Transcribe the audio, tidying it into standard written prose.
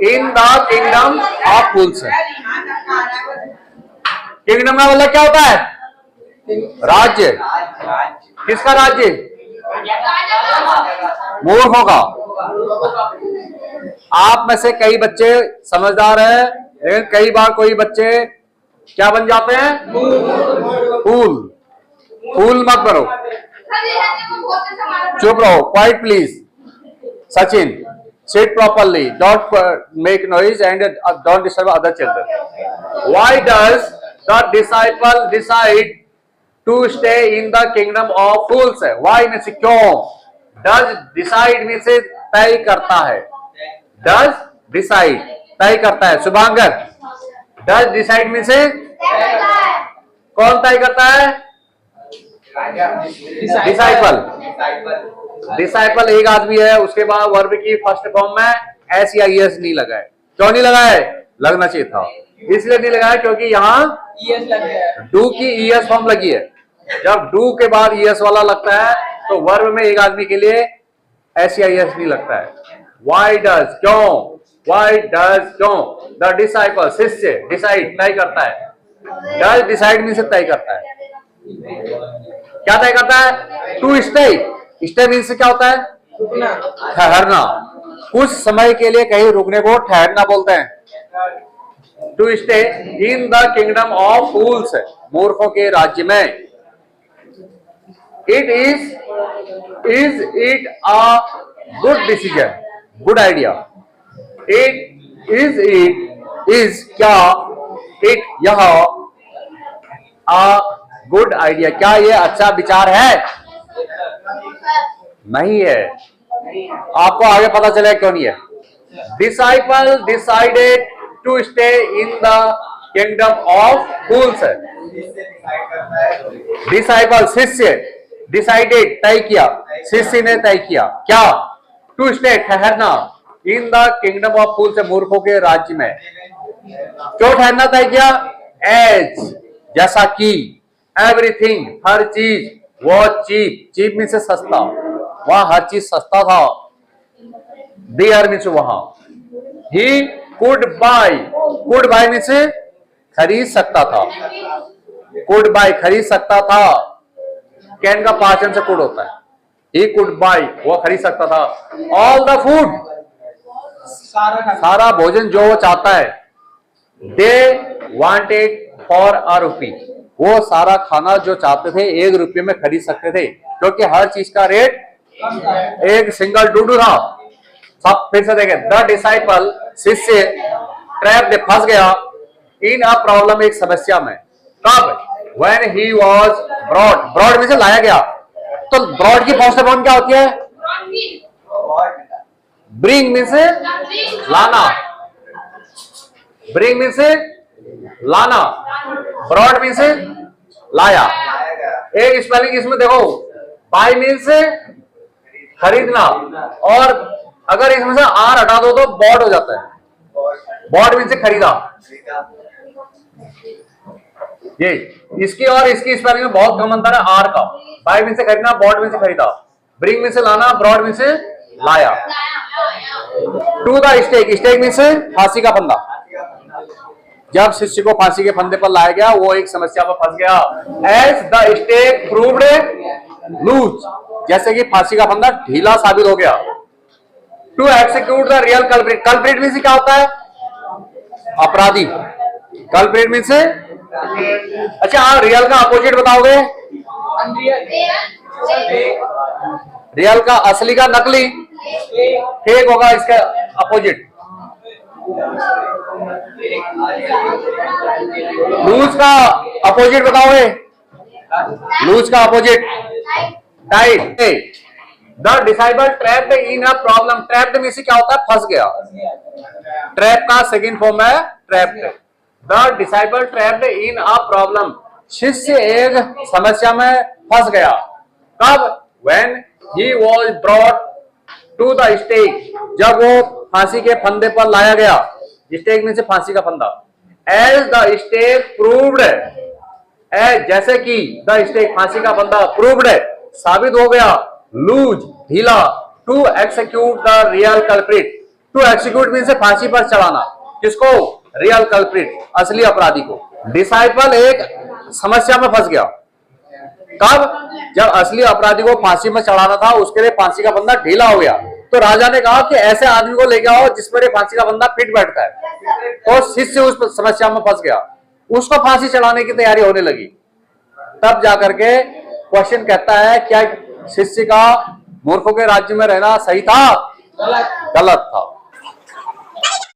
In the kingdom of fools. Kingdom का मतलब क्या होता है? राज्य। किसका राज्य? मूर्खों का। आप में से कई बच्चे समझदार हैं, लेकिन कई बार कोई बच्चे क्या बन जाते हैं? फूल। फूल मत बनो, चुप रहो, quite please. Sachin, sit properly, don't make noise and don't disturb other children. Why does the disciple decide to stay in the kingdom of fools? Why means क्यों? Does decide means तय करता है। Does decide तय करता है। Shubhankar, does decide means कौन तय करता है? डिसाइपल। डिसाइपल एक आदमी है, उसके बाद वर्ब की फर्स्ट फॉर्म में एस या ईएस नहीं लगा है। क्यों नहीं लगा है? लगना चाहिए था, इसलिए नहीं लगा है क्योंकि यहाँ ईएस लग गया है। डू की ईएस फॉर्म लगी है। जब डू के बाद ईएस वाला लगता है तो वर्ब में एक आदमी के लिए एस या ईएस नहीं लगता है। वाई डज क्यों? वाई डज क्यों? द डिसाइपल शिष्य डिसाइड तय करता है। डज डिसाइड मीन से तय करता है। क्या तय करता है? To stay. स्टे मीन से क्या होता है? ठहरना। कुछ समय के लिए कहीं रुकने को ठहरना बोलते हैं। To stay in the kingdom of fools, मूर्खों के राज्य में। It is it a good decision, good idea. Is क्या? इट यह अ गुड आइडिया, क्या ये अच्छा विचार है? नहीं है। आपको आगे पता चलेगा क्यों नहीं है। Disciple decided to stay in the kingdom of fools. Disciple शिष्य डिसाइडेड तय किया, शिष्य ने तय किया क्या? टू स्टे ठहरना, इन द किंगडम ऑफ फूल्स मूर्खों के राज्य में। क्यों ठहरना तय किया? एज जैसा कि, एवरीथिंग हर चीज, वो चीप, चीप मीन से सस्ता, वहां हर चीज सस्ता था। देयर मीन से वहां। ही कुड बाय मीन से खरीद सकता था। कुड बाय खरीद सकता था। कैन का पाचन से कुड होता है। ही कुड बाय वो खरीद सकता था। ऑल द फूड सारा भोजन जो वो चाहता है। दे वांटेड फॉर अ रुपी वो सारा खाना जो चाहते थे 1 रुपये में खरीद सकते थे, क्योंकि हर चीज का रेट एक सिंगल डूडू था। सब फिर से देखें। द डिसाइपल शिष्य ट्रैप में फंस गया इन अ प्रॉब्लम एक समस्या में। कब? व्हेन ही वाज ब्रॉड में से लाया गया। तो ब्रॉड की फर्स्ट फॉर्म क्या होती है? ब्रिंग में से लाना। ब्रिंग में से लाना, ब्रॉड मीन से लाया। एक स्पेलिंग इसमें देखो, बाय मीन से खरीदना, और अगर इसमें से आर हटा दो तो बॉड हो जाता है। बॉड मीन से खरीदा। ये इसकी और इसकी स्पेलिंग में बहुत कम अंतर है आर का। बाय मीन से खरीदना, बॉड मीन से खरीदा। ब्रिंग मीन से लाना, ब्रॉड मीन से लाया। To the stake, stake mean से फांसी का फंदा। जब शिष्य को फांसी के फंदे पर लाया गया वो एक समस्या में फंस गया। As the stake proved loose, जैसे कि फांसी का फंदा ढीला साबित हो गया। To execute the real culprit, culprit mean से क्या होता है? अपराधी। कल्प्रिट मीन से अच्छा, हाँ, रियल का अपोजिट बताओगे? रियल का असली का नकली, फेक होगा इसका अपोजिट। लूज का अपोजिट बताओगे? लूज का opposite tight. The disciple trapped in a problem, trapped में से क्या होता है? फंस गया। ट्रैप का सेकंड फॉर्म है trapped. The disciple trapped in a problem, शिष्य एक समस्या में फंस गया। कब? When he was brought to the stake, जब वो फांसी के फंदे पर लाया गया। स्टेक में से फांसी का फंदा। As the stake proved, as जैसे कि द स्टेक फांसी का फंदा प्रूव्ड साबित हो गया, लूज ढीला, to execute the real culprit, to execute mean से फांसी पर चढ़ाना। किसको? रियल कल्प्रिट, असली अपराधी को। डिसाइपल एक समस्या में फंस गया। कब? जब असली अपराधी को फांसी में चढ़ाना था, उसके लिए फांसी का बंदा ढीला हो गया, तो राजा ने कहा कि ऐसे आदमी को लेके आओ जिस पर फांसी का बंदा फिट बैठता है। तो शिष्य उस समस्या में फंस गया, उसको फांसी चढ़ाने की तैयारी होने लगी। तब जाकर के क्वेश्चन कहता है, क्या शिष्य का मूर्खों के राज्य में रहना सही था? गलत था।